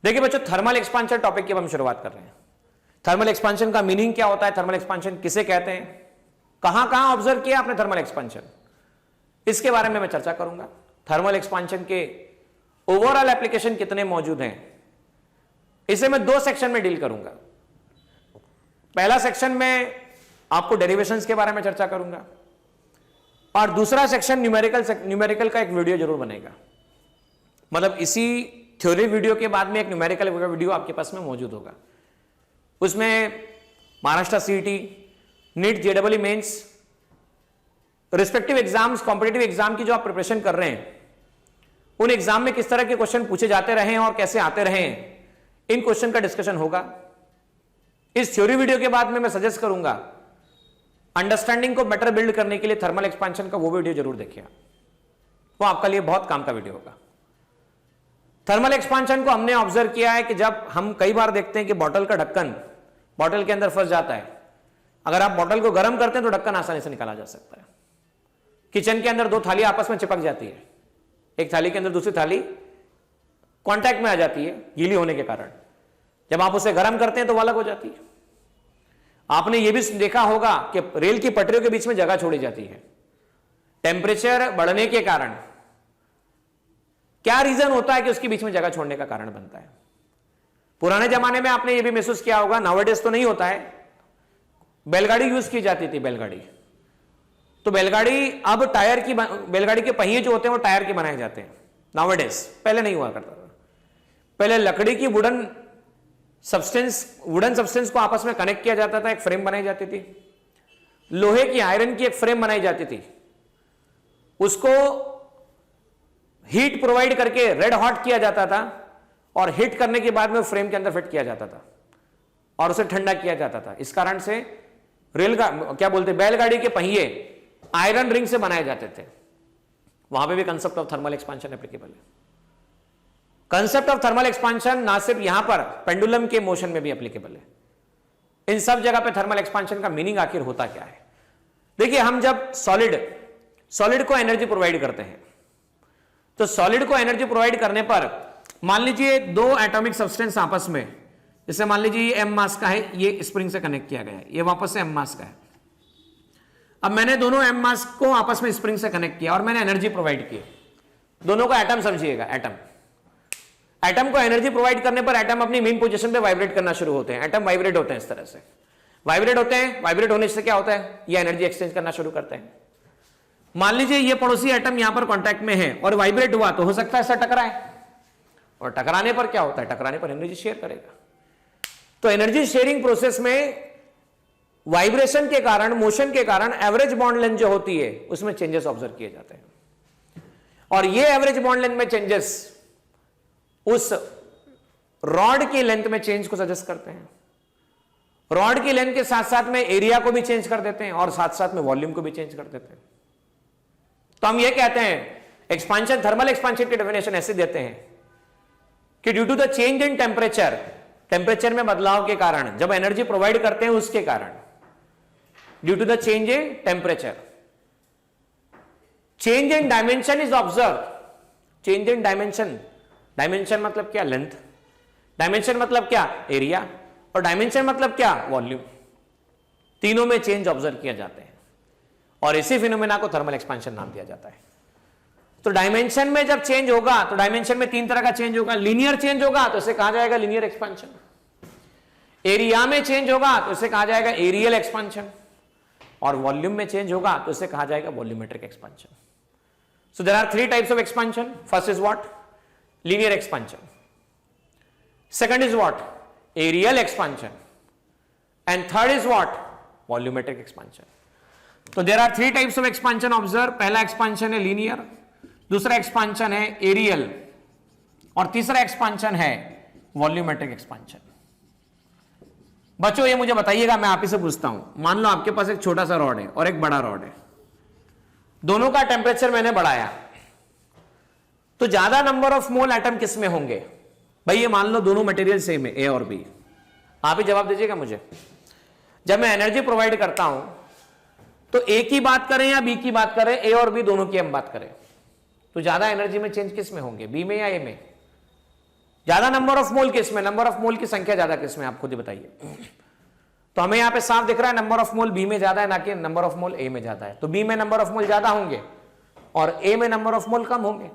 देखिए बच्चों, thermal expansion topic की हम शुरुआत कर रहे हैं। थर्मल एक्सपांशन का मीनिंग क्या होता है, थर्मल एक्सपांशन किसे कहते हैं, कहां कहां ऑब्जर्व किया आपने थर्मल एक्सपांशन, इसके बारे में मैं चर्चा करूंगा। थर्मल एक्सपांशन के ओवरऑल एप्लीकेशन कितने मौजूद हैं, इसे मैं दो सेक्शन में डील करूंगा। पहला सेक्शन में आपको डेरिवेशंस के बारे में चर्चा करूंगा और दूसरा सेक्शन न्यूमेरिकल का एक वीडियो जरूर बनेगा। मतलब इसी थ्योरी वीडियो के बाद में एक न्यूमेरिकल वीडियो आपके पास में मौजूद होगा। उसमें महाराष्ट्र सीईटी, नीट, जेडबलई mains, respective exams, competitive exam की जो आप प्रिपरेशन कर रहे हैं, उन एग्जाम में किस तरह के क्वेश्चन पूछे जाते रहे हैं और कैसे आते रहे हैं, इन क्वेश्चन का डिस्कशन होगा। इस थ्योरी वीडियो के बाद में मैं सजेस्ट करूंगा अंडरस्टैंडिंग को बेटर बिल्ड करने के लिए थर्मल एक्सपांशन का वो वीडियो जरूर देखिए, वो आपका लिए बहुत काम का वीडियो होगा। थर्मल एक्सपांशन को हमने ऑब्जर्व किया है कि जब हम कई बार देखते हैं कि बॉटल का ढक्कन बॉटल के अंदर फंस जाता है, अगर आप बॉटल को गर्म करते हैं तो ढक्कन आसानी से निकाला जा सकता है। किचन के अंदर दो थाली आपस में चिपक जाती है, एक थाली के अंदर दूसरी थाली कांटेक्ट में आ जाती है गीली होने के कारण, जब आप उसे गर्म करते हैं तो वो अलग हो जाती है। आपने यह भी देखा होगा कि रेल की पटरियों के बीच में जगह छोड़ी जाती है, टेम्परेचर बढ़ने के कारण। क्या रीजन होता है कि उसके बीच में जगह छोड़ने का कारण बनता है? पुराने जमाने में आपने यह भी महसूस किया होगा, नाउअडेज तो नहीं होता है, बैलगाड़ी यूज की जाती थी, बैलगाड़ी। तो बैलगाड़ी अब बैलगाड़ी के पहिए जो होते हैं वो टायर के बनाए जाते हैं नाउअडेज, पहले नहीं हुआ करता था। पहले लकड़ी की वुडन सब्सटेंस को आपस में कनेक्ट किया जाता था, एक फ्रेम बनाई जाती थी। लोहे की, आयरन की एक फ्रेम बनाई जाती थी, उसको हीट प्रोवाइड करके रेड हॉट किया जाता था और हीट करने के बाद में फ्रेम के अंदर फिट किया जाता था और उसे ठंडा किया जाता था। इस कारण से बैलगाड़ी के पहिए आयरन रिंग से बनाए जाते थे। वहां पे भी concept of thermal expansion applicable है। कंसेप्ट ऑफ थर्मल एक्सपांशन ना सिर्फ यहां पर पेंडुलम के मोशन में भी एप्लीकेबल है, इन सब जगह पे थर्मल एक्सपांशन का मीनिंग आखिर होता क्या है। देखिए, हम जब सॉलिड को एनर्जी प्रोवाइड करते हैं, तो सॉलिड को एनर्जी प्रोवाइड करने पर मान लीजिए दो एटॉमिक सब्सटेंस आपस में, जैसे मान लीजिए ये एम मास का है, ये स्प्रिंग से कनेक्ट किया गया है, ये वापस से एम मास का है। अब मैंने दोनों एम मास को आपस में स्प्रिंग से कनेक्ट किया और मैंने एनर्जी प्रोवाइड की। दोनों को एटम समझिएगा, एटम को एनर्जी प्रोवाइड करने पर एटम अपनी मेन पोजीशन पे वाइब्रेट करना शुरू होते हैं। एटम वाइब्रेट होते हैं, इस तरह से वाइब्रेट होते हैं। वाइब्रेट होने से क्या होता है, ये एनर्जी एक्सचेंज करना शुरू करते हैं। मान लीजिए ये पड़ोसी एटम यहां पर कांटेक्ट में है और वाइब्रेट हुआ, तो हो सकता है इससे टकराए, और टकराने पर क्या होता है, टकराने पर एनर्जी शेयर करेगा। तो एनर्जी शेयरिंग प्रोसेस में वाइब्रेशन के कारण, मोशन के कारण एवरेज बॉन्ड लेंथ जो होती है उसमें चेंजेस ऑब्जर्व किए जाते हैं, और ये एवरेज बॉन्ड लेंथ में चेंजेस उस रॉड की लेंथ में चेंज को सजेस्ट करते हैं। रॉड की लेंथ के साथ साथ में एरिया को भी चेंज कर देते हैं और साथ साथ में वॉल्यूम को भी चेंज कर देते हैं। तो हम ये कहते हैं एक्सपांशन, थर्मल एक्सपांशन की डेफिनेशन ऐसे देते हैं कि due to the change in temperature में बदलाव के कारण, जब एनर्जी प्रोवाइड करते हैं उसके कारण, due to the change in temperature, change in dimension is observe. Change in dimension मतलब क्या, लेंथ। डायमेंशन मतलब क्या, एरिया। और डायमेंशन मतलब क्या, वॉल्यूम। तीनों में चेंज ऑब्जर्व किए जाते हैं और इसी फिनोमेना को थर्मल एक्सपांशन नाम दिया जाता है। तो डायमेंशन में जब चेंज होगा, तो डायमेंशन में तीन तरह का चेंज होगा। लीनियर चेंज होगा तो इसे कहा जाएगा लीनियर एक्सपांशन। एरिया में चेंज होगा तो इसे कहा जाएगा एरियल एक्सपांशन, और वॉल्यूम में चेंज होगा तो इसे कहा जाएगा volumetric expansion. So there are three types of expansion. First is what, linear expansion. Second is what, areal expansion, and third is what, volumetric expansion. तो there are three types of expansion observe. पहला expansion है linear, दूसरा expansion है areal, और तीसरा expansion है volumetric expansion. बच्चों ये मुझे बताइएगा, मैं आप ही से पूछता हूं, मान लो आपके पास एक छोटा सा रॉड है और एक बड़ा रॉड है, दोनों का टेम्परेचर मैंने बढ़ाया, तो ज्यादा नंबर ऑफ मोल एटम किस में होंगे? भाई ये मान लो दोनों मटेरियल सेम है, ए और बी, आप ही जवाब दीजिएगा मुझे। जब मैं एनर्जी प्रोवाइड करता हूं तो ए की बात करें या बी की बात करें, ए और बी दोनों की हम बात करें, तो ज्यादा एनर्जी में चेंज किस में होंगे, बी में या ए में? ज्यादा नंबर ऑफ मोल किस में, नंबर ऑफ मोल की संख्या ज्यादा किस में, आप खुद ही बताइए। तो हमें यहां पे साफ दिख रहा है नंबर ऑफ मोल बी में ज्यादा है, ना कि नंबर ऑफ मोल ए में ज्यादा है। तो बी में नंबर ऑफ मोल ज्यादा होंगे और ए में नंबर ऑफ मोल कम होंगे।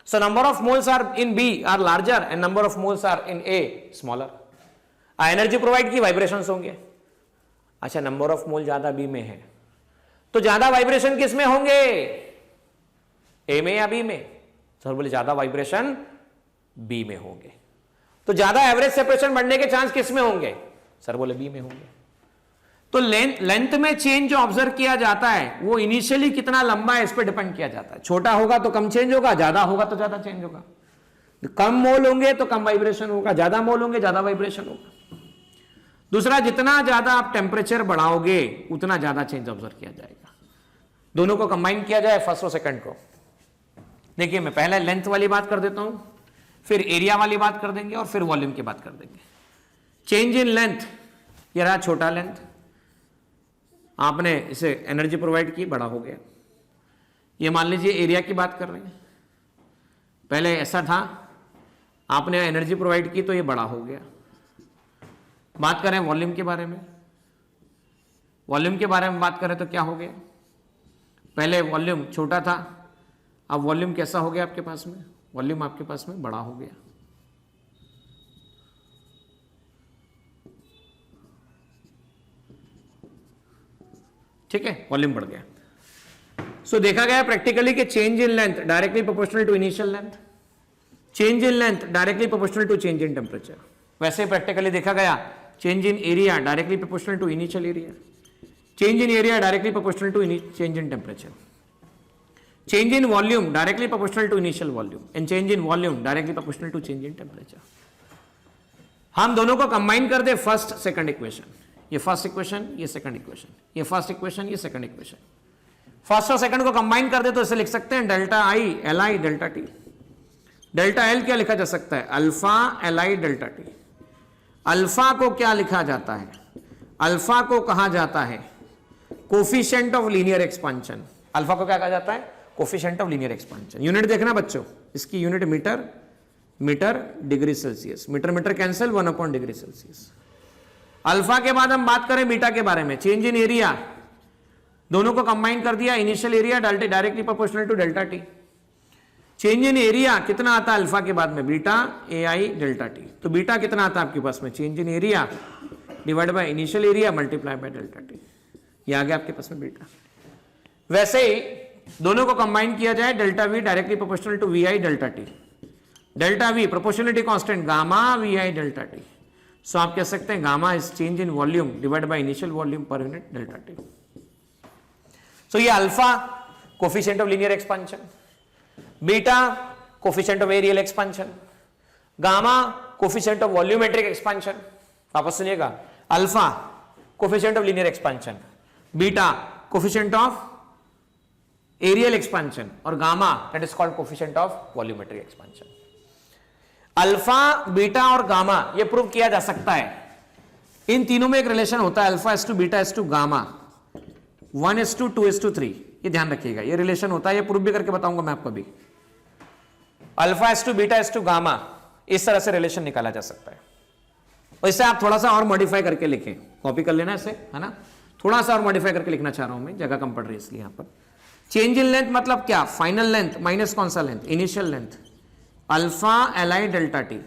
So number of moles are in B are larger and number of moles are in A smaller. Energy provide की वाइब्रेशंस होंगे। अच्छा, नंबर ऑफ मोल ज्यादा बी में है तो ज्यादा वाइब्रेशन किस में होंगे, ए में या बी में? सर बोले ज्यादा वाइब्रेशन बी में होंगे। तो ज्यादा एवरेज सेपरेशन बढ़ने के चांस किस में होंगे? सर बोले बी में होंगे। तो लेंथ में चेंज जो ऑब्जर्व किया जाता है वो इनिशियली कितना लंबा है इस पर डिपेंड किया जाता है। छोटा होगा तो कम चेंज होगा, ज्यादा होगा तो ज्यादा चेंज होगा। कम मोल होंगे तो कम वाइब्रेशन होगा, ज्यादा मोल होंगे ज्यादा वाइब्रेशन होगा। दूसरा, जितना ज्यादा आप टेम्परेचर बढ़ाओगे उतना ज्यादा चेंज ऑब्जर्व किया जाएगा। दोनों को कंबाइन किया जाए, फर्स्ट और सेकंड को। देखिए मैं पहले लेंथ वाली बात कर देता हूं, फिर एरिया वाली बात कर देंगे और फिर वॉल्यूम की बात कर देंगे। चेंज इन लेंथ, ये रहा छोटा लेंथ, आपने इसे एनर्जी प्रोवाइड की, बड़ा हो गया। ये मान लीजिए एरिया की बात कर रहे हैं, पहले ऐसा था, आपने एनर्जी प्रोवाइड की तो ये बड़ा हो गया। बात करें वॉल्यूम के बारे में, वॉल्यूम के बारे में बात करें तो क्या हो गया? पहले वॉल्यूम छोटा था, अब वॉल्यूम कैसा हो गया आपके पास में? वॉल्यूम आपके पास में बड़ा हो गया। ठीक है, वॉल्यूम बढ़ गया। सो देखा गया प्रैक्टिकली कि change in length directly proportional to initial length, change in length directly proportional to change in temperature. वैसे प्रैक्टिकली देखा गया change in area directly proportional to initial area, change in area directly proportional to change in temperature, change in volume directly proportional to initial volume and change in volume directly proportional to change in temperature. हम दोनों को combine कर दे, first second equation, ये first equation, ये second equation, ये first equation, ये second equation. First और सेकंड को कंबाइन कर दे तो इसे लिख सकते हैं delta I L I delta T. Delta L क्या लिखा जा सकता है? Alpha L I delta T. Alpha को क्या लिखा जाता है? अल्फा को कहा जाता है coefficient of linear expansion. Alpha को क्या कहा जाता है? Coefficient of linear expansion. Unit देखना बच्चों, इसकी unit metre, metre degree Celsius, metre metre cancel, 1 degree Celsius. Alpha के बाद हम बात करें बीटा के बारे में, चेंज इन एरिया, दोनों को कंबाइन कर दिया, initial area directly proportional to delta T. Change in area कितना आता है अल्फा के बाद में? Beta A I delta T. तो बीटा कितना आता है आपके पास में? Change in area divide by initial area multiply by delta T. ये आ गया आपके पास में बीटा। वैसे ही दोनों को कंबाइन किया जाए, delta V directly proportional to V I delta T, delta V proportionality constant gamma V I delta T. So आप कह सकते हैं gamma is change in volume divide by initial volume per unit delta T. So ये alpha coefficient of linear expansion, beta coefficient of areal expansion, gamma coefficient of volumetric expansion. वापस सुनिएगा, alpha coefficient of linear expansion, beta coefficient of areal expansion और gamma that is called coefficient of volumetric expansion. Alpha, beta और gamma ये prove किया जा सकता है। इन तीनों में एक रिलेशन होता है, alpha is to beta is to gamma, 1:2:3। ये ध्यान रखिएगा, ये रिलेशन होता है, ये प्रूव भी करके बताऊंगा मैं आपको अभी। Alpha is to beta is to gamma, इस तरह से रिलेशन निकाला जा सकता है। और इसे आप थोड़ा सा और मॉडिफाई करके लिखें, कॉपी कर लेना इसे, है ना, थोड़ा सा और मॉडिफाई करके लिखना चाह रहा हूं मैं, जगह कम पड़ रही है इसलिए यहां पर। चेंज इन लेंथ मतलब क्या? फाइनल लेंथ माइनस कौन सा length? Initial length, alpha L I delta T,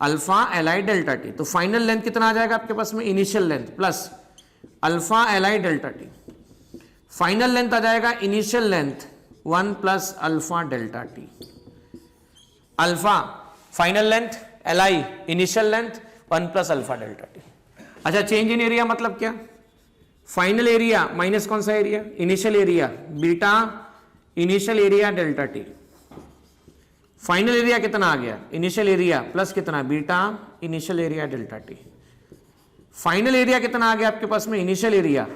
alpha L I delta T. तो फाइनल लेंथ कितना आ जाएगा आपके पास में? Initial length plus alpha L I delta T. Final length आ जाएगा initial length 1 plus alpha delta T. Alpha final length, L I initial length, 1 plus alpha delta T. अच्छा, चेंज इन एरिया मतलब क्या? फाइनल एरिया माइनस कौन सा area? Initial area, beta initial area delta T. Final area कितना आ गया? Initial area plus कितना? Beta initial area delta T. Final area कितना आ गया आपके पास में? Initial area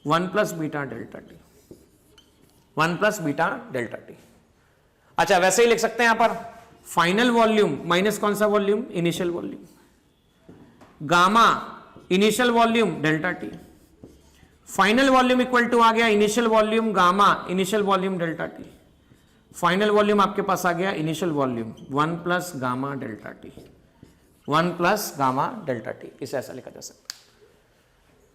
1 plus beta delta T, 1 plus beta delta T. अच्छा, वैसे ही लिख सकते हैं यहां पर फाइनल वॉल्यूम माइनस कौन सा volume? Initial volume, gamma initial volume delta T. Final volume equal to आ गया initial volume gamma initial volume delta T. Final volume आपके पास आ गया initial volume 1 plus gamma delta T, 1 plus gamma delta T, इसे ऐसा लिखा जा सकता है।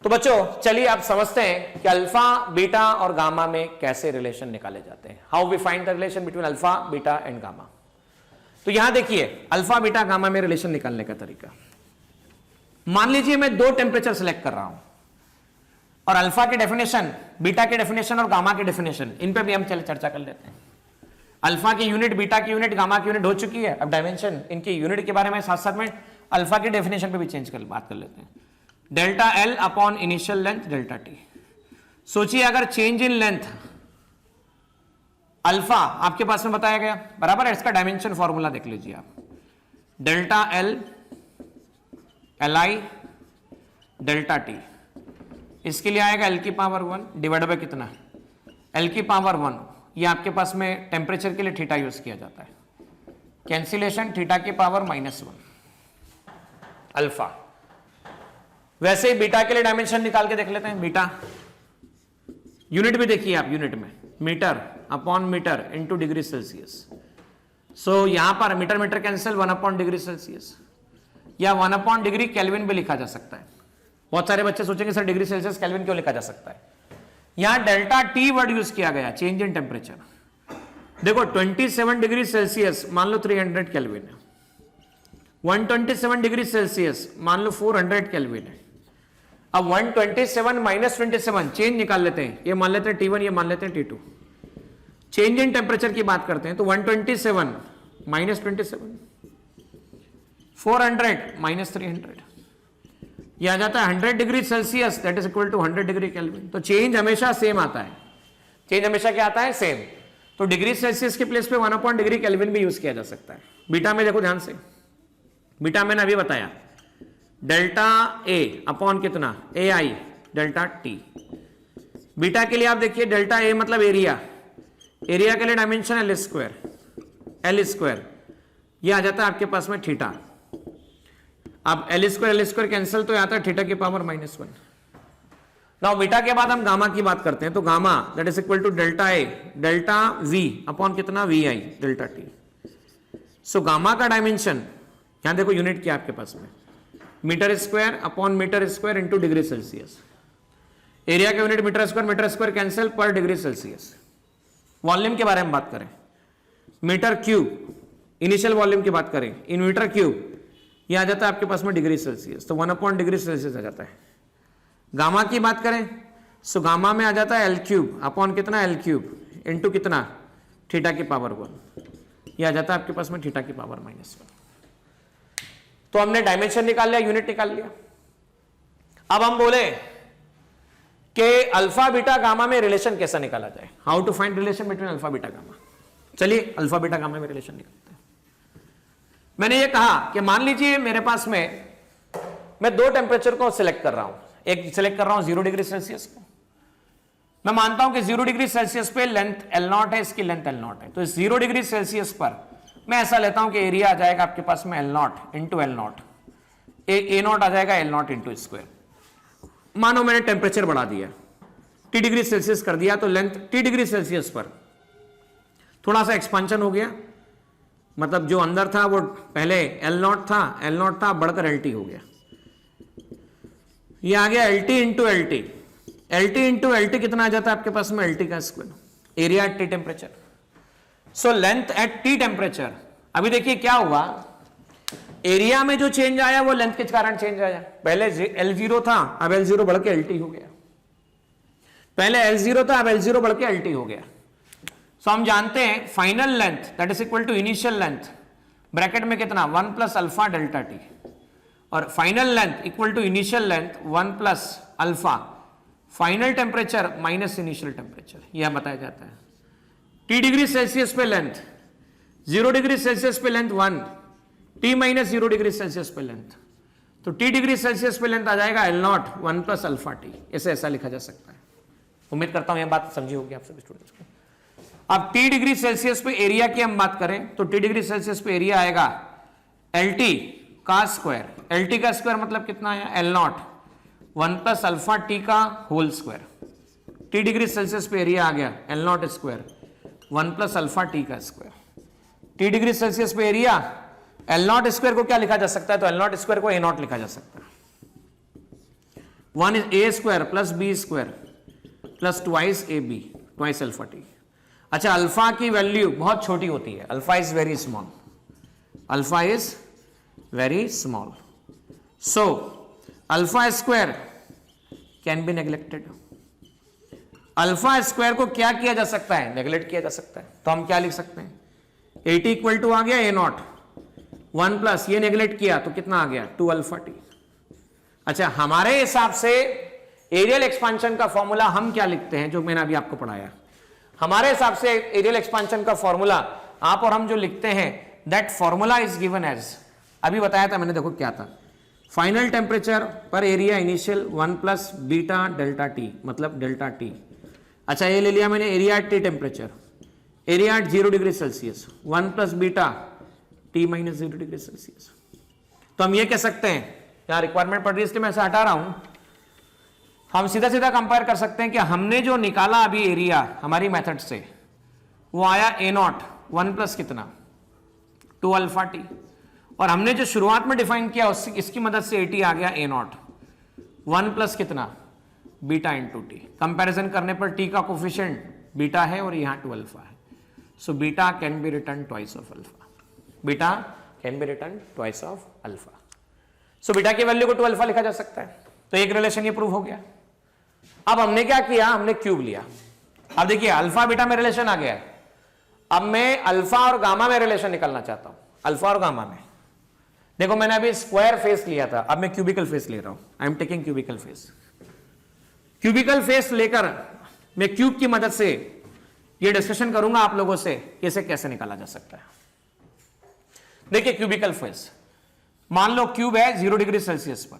तो बच्चों चलिए आप समझते हैं कि अल्फा बीटा और गामा में कैसे रिलेशन निकाले जाते हैं, how we find the relation between alpha beta and gamma. तो यहां देखिए अल्फा बीटा गामा में रिलेशन निकालने का तरीका, मान लीजिए मैं दो टेम्परेचर सिलेक्ट कर रहा हूं और अल्फा की डेफिनेशन, बीटा की डेफिनेशन और गामा की डेफिनेशन, इन पे भी हम चर्चा कर लेते हैं। अल्फा की यूनिट, बीटा की यूनिट, गामा की यूनिट हो चुकी है, अब डायमेंशन इनकी यूनिट के बारे में साथ साथ में अल्फा की डेफिनेशन पे भी चेंज कर बात कर लेते हैं। Delta L upon initial length delta T. सोचिए अगर चेंज इन लेंथ अल्फा आपके पास में बताया गया, बराबर है, इसका डायमेंशन फॉर्मूला देख लीजिए आप, delta L L I delta T, इसके लिए आएगा एल की पावर 1 डिवाइड बाय कितना, एल की पावर 1, ये आपके पास में टेम्परेचर के लिए थीटा यूज किया जाता है, कैंसिलेशन थीटा की पावर -1 अल्फा। वैसे ही बीटा के लिए डायमेंशन निकाल के देख लेते हैं, बीटा यूनिट भी देखिए आप, यूनिट में metre upon metre into degree Celsius. So यहां पर metre metre cancel, 1 upon degree Celsius या 1 अपॉन डिग्री केल्विन भी लिखा जा सकता है। बहुत सारे बच्चे सोचेंगे सर डिग्री सेल्सियस केल्विन क्यों लिखा जा सकता है, यहां डेल्टा टी वर्ड यूज किया गया, चेंज इन टेम्परेचर। देखो 27 डिग्री सेल्सियस मान लो 300 केल्विन है, 127 डिग्री सेल्सियस मान लो 400 केल्विन है। अब 127 माइनस 27 चेंज निकाल लेते हैं, ये मान लेते हैं T1, ये मान लेते हैं T2, चेंज इन टेम्परेचर की बात करते हैं तो 127 माइनस 27 400 माइनस 300, ये आ जाता है 100 degree Celsius that is equal to 100 degree Kelvin. तो चेंज हमेशा सेम आता है, चेंज हमेशा क्या आता है, सेम। तो डिग्री सेल्सियस के प्लेस पे 1 अपॉन डिग्री केल्विन भी यूज किया जा सकता है। बीटा में देखो ध्यान से, बीटा मैंने अभी बताया डेल्टा ए अपॉन कितना, ए आई डेल्टा टी। बीटा के लिए आप देखिए डेल्टा ए मतलब एरिया, एरिया के लिए डायमेंशन एल स्क्वायर, ये आ जाता है आपके पास में थीटा। अब एल स्क्वायर कैंसिल तो आता है थीटा की पावर -1। नाउ बीटा के बाद हम गामा की बात करते हैं, तो gamma that is equal to delta A delta V upon कितना, V I delta T. So gamma का डायमेंशन यहां देखो यूनिट क्या आपके पास में, metre square upon metre square into degree Celsius. Area का unit metre square cancel per degree Celsius. Volume के बारे में बात करें, मीटर क्यूब, इनिशियल वॉल्यूम की बात करें, इन मीटर क्यूब, ये आ जाता है आपके पास में डिग्री सेल्सियस, तो 1 अपॉन डिग्री सेल्सियस आ जाता है। गामा की बात करें सो गामा में आ जाता है एल क्यूब अपॉन कितना, एल क्यूब इंटू कितना, थीटा की पावर 1, ये आ जाता है आपके पास में थीटा की पावर -1। तो हमने डायमेंशन निकाल लिया, यूनिट निकाल लिया। अब हम बोले कि अल्फा बीटा गामा में रिलेशन कैसा निकाला जाए, how to find relation between alpha beta gamma. चलिए अल्फा बीटा गामा में रिलेशन निकालते हैं। मैंने ये कहा कि मान लीजिए मेरे पास में मैं दो टेम्परेचर को सिलेक्ट कर रहा हूं, एक सिलेक्ट कर रहा हूं 0 डिग्री सेल्सियस को, मैं मानता हूं कि 0 डिग्री सेल्सियस पे लेंथ L0 है, इसकी लेंथ L0 है, तो 0 डिग्री सेल्सियस पर मैं ऐसा लेता हूं कि एरिया आ जाएगा आपके पास में L0 इंटू L0, A0 आ जाएगा L0 इंटू स्क्वायर। मानो मैंने टेम्परेचर बढ़ा दिया, T डिग्री सेल्सियस कर दिया, तो लेंथ T डिग्री सेल्सियस पर थोड़ा सा एक्सपांशन हो गया, मतलब जो अंदर था वो पहले L0 था बढ़कर LT हो गया, ये आ गया LT इंटू LT कितना आ जाता है आपके पास में, LT का square, area at T temperature. So length at T temperature, अभी देखिए क्या हुआ, एरिया में जो चेंज आया वो लेंथ के कारण चेंज आया। पहले L0 था, अब L0 बढ़ के LT हो गया, पहले L0 था, अब L0 बढ़ के LT हो गया। सो हम जानते हैं final length that is equal to initial length bracket में कितना, 1 प्लस अल्फा डेल्टा टी, और final length equal to initial length 1 plus alpha final temperature minus initial temperature, यह बताया जाता है। T डिग्री सेल्सियस पे लेंथ, 0 डिग्री सेल्सियस पे length 1, T minus 0 degree Celsius पे लेंथ, तो T डिग्री सेल्सियस पे लेंथ आ जाएगा L0 1 प्लस अल्फा टी, इसे ऐसा लिखा जा सकता है। उम्मीद करता हूं यह बात समझी होगी आप सभी स्टूडेंट्स को। अब T डिग्री सेल्सियस पे एरिया की हम बात करें तो T डिग्री सेल्सियस पे एरिया आएगा LT का स्क्वायर, LT का स्क्वायर मतलब कितना आया, L0 1 प्लस अल्फा टी का whole square. T degree Celsius पे एरिया आ गया L0 square, 1 plus alpha T का स्क्वायर। टी डिग्री सेल्सियस पे एरिया, एल नॉट स्क्वायर को क्या लिखा जा सकता है, तो एल नॉट स्क्वायर को ए नॉट लिखा जा सकता है। 1 is A square plus B square plus twice A B twice alpha T. अच्छा, अल्फा की वैल्यू बहुत छोटी होती है, alpha is very small, alpha is very small, so alpha square can be neglected. Alpha square को क्या किया जा सकता है, नेग्लेक्ट किया जा सकता है। तो हम क्या लिख सकते हैं, ए टी इक्वल टू आ गया ए नॉट, 1 प्लस ये नेग्लेक्ट किया तो कितना आ गया 2 अल्फा टी। अच्छा, हमारे हिसाब से एरियल एक्सपांशन का फॉर्मूला हम क्या लिखते हैं, जो मैंने अभी आपको पढ़ाया, हमारे हिसाब से एरियल एक्सपांशन का फॉर्मूला आप और हम जो लिखते हैं, that formula is given as, अभी बताया था मैंने, देखो क्या था, फाइनल टेम्परेचर पर area initial 1 plus beta delta T, मतलब डेल्टा टी। अच्छा, ये ले लिया मैंने area at T temperature, area at 0 degree Celsius 1 plus beta T minus 0 degree Celsius. तो हम ये कह सकते हैं, यहां रिक्वायरमेंट पड़ रही है इसलिए मैं ऐसा हटा रहा हूं, हम सीधा सीधा कंपेयर कर सकते हैं कि हमने जो निकाला अभी एरिया हमारी मेथड से, वो आया ए नॉट 1 प्लस कितना 2 अल्फा टी, और हमने जो शुरुआत में डिफाइन किया इसकी मदद से ए टी आ गया ए नॉट 1 प्लस कितना बीटा इंटू टी। कंपेरिजन करने पर टी का कोफिशिएंट बीटा है और यहां 2 अल्फा है, so beta can be return twice of alpha, beta can be return twice of alpha. So beta की वैल्यू को 2 अल्फा लिखा जा सकता है। तो एक रिलेशन ये प्रूव हो गया। अब हमने क्या किया, हमने क्यूब लिया। अब देखिए अल्फा बीटा में रिलेशन आ गया है, अब मैं अल्फा और गामा में रिलेशन निकालना चाहता हूं, अल्फा और गामा में। देखो मैंने अभी स्क्वायर फेस लिया था, अब मैं क्यूबिकल फेस ले रहा हूं, I am taking cubical face. Cubical face लेकर मैं क्यूब की मदद से ये डिस्कशन करूंगा आप लोगों से कि इसे कैसे निकाला जा सकता है। देखिए क्यूबिकल फेस, मान लो क्यूब है 0 डिग्री सेल्सियस पर,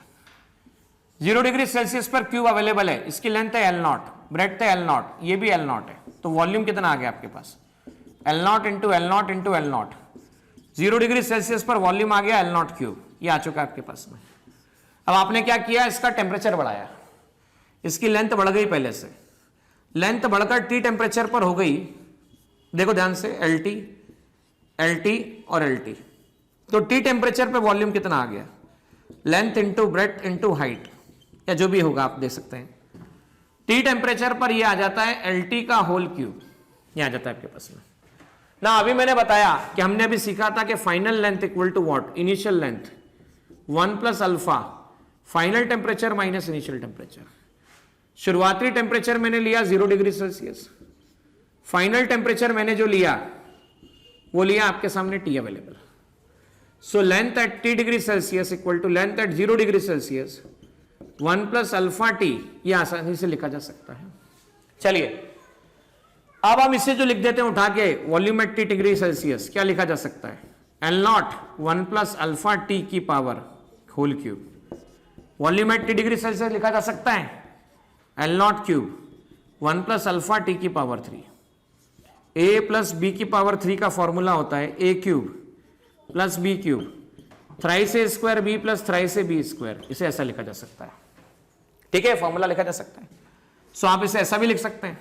0 डिग्री सेल्सियस पर क्यूब अवेलेबल है, इसकी लेंथ है एल नॉट, ब्रेड्थ है एल नॉट, ये भी एल नॉट है, तो वॉल्यूम कितना आ गया आपके पास L nought into L nought into L nought. 0 degree Celsius पर वॉल्यूम आ गया एल नॉट क्यूब, ये आ चुका है आपके पास में। अब आपने क्या किया, इसका टेम्परेचर बढ़ाया, इसकी लेंथ बढ़ गई, पहले से लेंथ बढ़कर टी टेम्परेचर पर हो गई, देखो ध्यान से एल टी और एल टी। तो टी टेम्परेचर पे वॉल्यूम कितना आ गया, length into breadth into height, या जो भी होगा आप देख सकते हैं। टी टेम्परेचर पर ये आ जाता है एल टी का होल क्यूब, ये आ जाता है आपके पास में ना। अभी मैंने बताया कि हमने अभी सीखा था कि final length equal to what, initial length 1 plus alpha final temperature minus initial temperature. शुरुआती टेम्परेचर मैंने लिया 0 डिग्री सेल्सियस, फाइनल टेम्परेचर मैंने जो लिया वो लिया आपके सामने T available. So length at T degree Celsius equal to length at 0 degree Celsius 1 plus alpha T, ये आसानी से लिखा जा सकता है। चलिए अब हम इसे जो लिख देते हैं उठा के, volume at T degree Celsius क्या लिखा जा सकता है, L nought 1 plus alpha T की power whole cube. Volume at T degree Celsius लिखा जा सकता है L nought cube 1 plus alpha T की पावर 3। ए प्लस बी की पावर 3 का फॉर्मूला होता है A cube plus B cube thrice A square B plus thrice A B square, इसे ऐसा लिखा जा सकता है। ठीक है, फॉर्मूला लिखा जा सकता है। सो आप इसे ऐसा भी लिख सकते हैं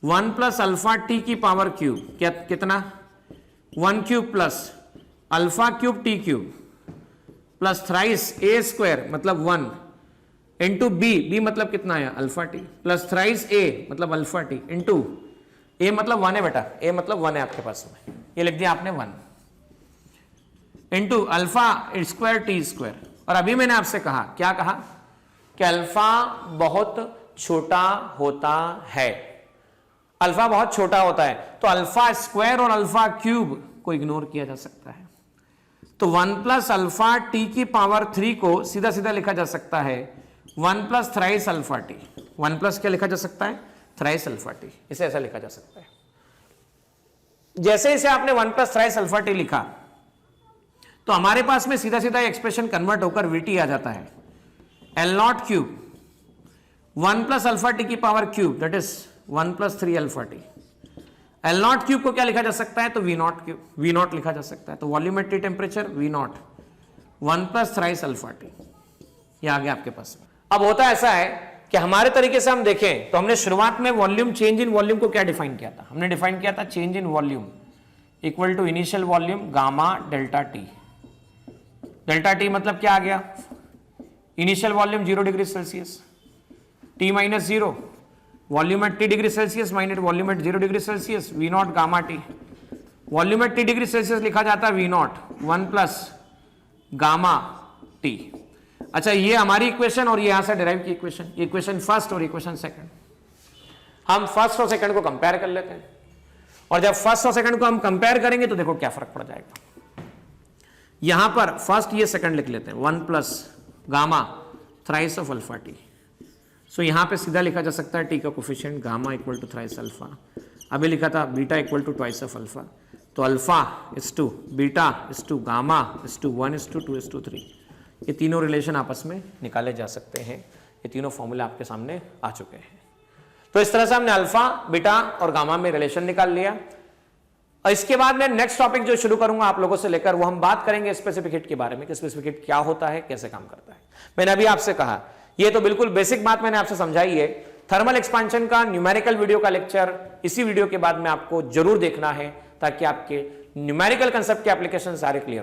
1 प्लस अल्फा टी की पावर क्यूब, क्या कितना 1 cube plus alpha cube T cube plus thrice A square मतलब 1 इंटू बी मतलब कितना है alpha T, plus thrice A मतलब अल्फा टी इंटू ए मतलब 1 है बेटा, ए मतलब 1 है आपके पास में, ये लिख दिया आपने 1 into alpha square T square. और अभी मैंने आपसे कहा, क्या कहा कि अल्फा बहुत छोटा होता है, अल्फा बहुत छोटा होता है, तो अल्फा स्क्वायर और अल्फा क्यूब को इग्नोर किया जा सकता है। तो 1 प्लस अल्फा टी की पावर 3 को सीधा सीधा लिखा जा सकता है 1 plus thrice alpha T. 1 plus क्या लिखा जा सकता है, थ्राइस अल्फा टी, इसे ऐसा लिखा जा सकता है। जैसे इसे आपने 1 प्लस थ्राइस अल्फा टी लिखा तो हमारे पास में सीधा सीधा एक्सप्रेशन कन्वर्ट होकर वीटी आ जाता है L nought cube 1 plus alpha T की power cube, that is 1 plus 3 alpha T. L nought cube को क्या लिखा जा सकता है, तो V nought cube, V nought लिखा जा सकता है। तो volumetric temperature V not 1 plus thrice alpha T, ये आ गया आपके पास। अब होता ऐसा है कि हमारे तरीके से हम देखें तो हमने शुरुआत में वॉल्यूम, चेंज इन वॉल्यूम को क्या डिफाइन किया था? हमने डिफाइन किया था change in volume equal to initial volume gamma delta T. Delta T मतलब क्या आ गया? Initial volume 0 degree Celsius, T minus 0, volume at T degree Celsius minus volume at 0 degree Celsius, V not gamma T. Volume at T degree Celsius लिखा जाता है V not 1 plus gamma T. अच्छा, ये हमारी इक्वेशन और ये यहां से डिराइव की इक्वेशन, इक्वेशन फर्स्ट और इक्वेशन सेकंड। हम फर्स्ट और सेकंड को कंपेयर कर लेते हैं, और जब फर्स्ट और सेकंड को हम कंपेयर करेंगे तो देखो क्या फर्क पड़ जाएगा। यहां पर फर्स्ट ये सेकंड लिख लेते हैं 1 plus gamma thrice of alpha T. So यहां पे सीधा लिखा जा सकता है टी का coefficient gamma equal to thrice alpha. अभी लिखा था beta equal to twice of alpha, तो alpha is to beta is to gamma is to 1 is to 2 is to 3। ये तीनों रिलेशन आपस में निकाले जा सकते हैं। ये तीनों फॉर्मूला आपके सामने आ चुके हैं। तो इस तरह से हमने अल्फा, बीटा और गामा में रिलेशन निकाल लिया। और इसके बाद मैं नेक्स्ट टॉपिक जो शुरू करूंगा आप लोगों से लेकर, वो हम बात करेंगे स्पेसिफिक हीट के बारे में कि स्पेसिफिक हीट क्या होता है, कैसे काम करता है। मैंने अभी आपसे कहा, ये तो बिल्कुल बेसिक बात मैंने आपसे समझाई है। थर्मल एक्सपांशन का न्यूमेरिकल वीडियो का लेक्चर इसी वीडियो के बाद में आपको जरूर देखना है, ताकि आपके न्यूमेरिकल कंसेप्ट के एप्लीकेशन सारे क्लियर